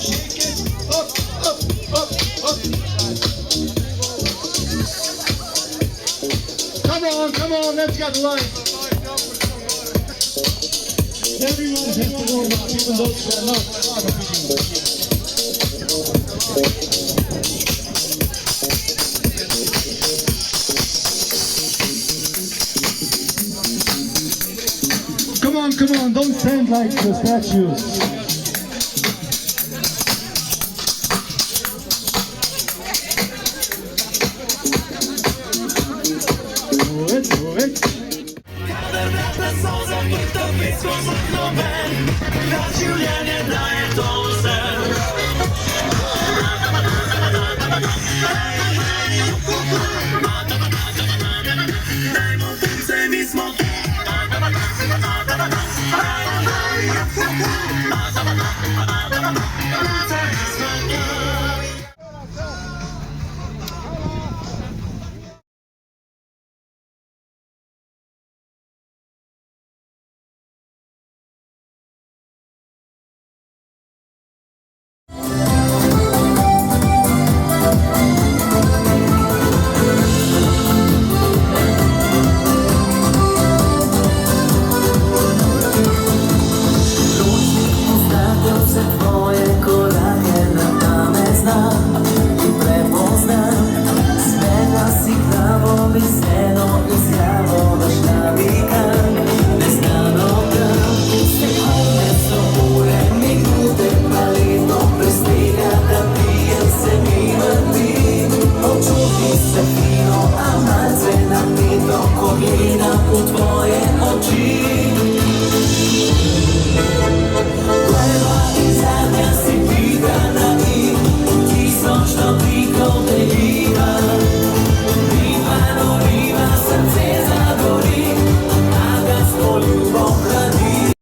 Up, up, up, up. Come on, let's get live. Everyone has to warm up, even those who are not part of it. Come on, don't stand like the statues.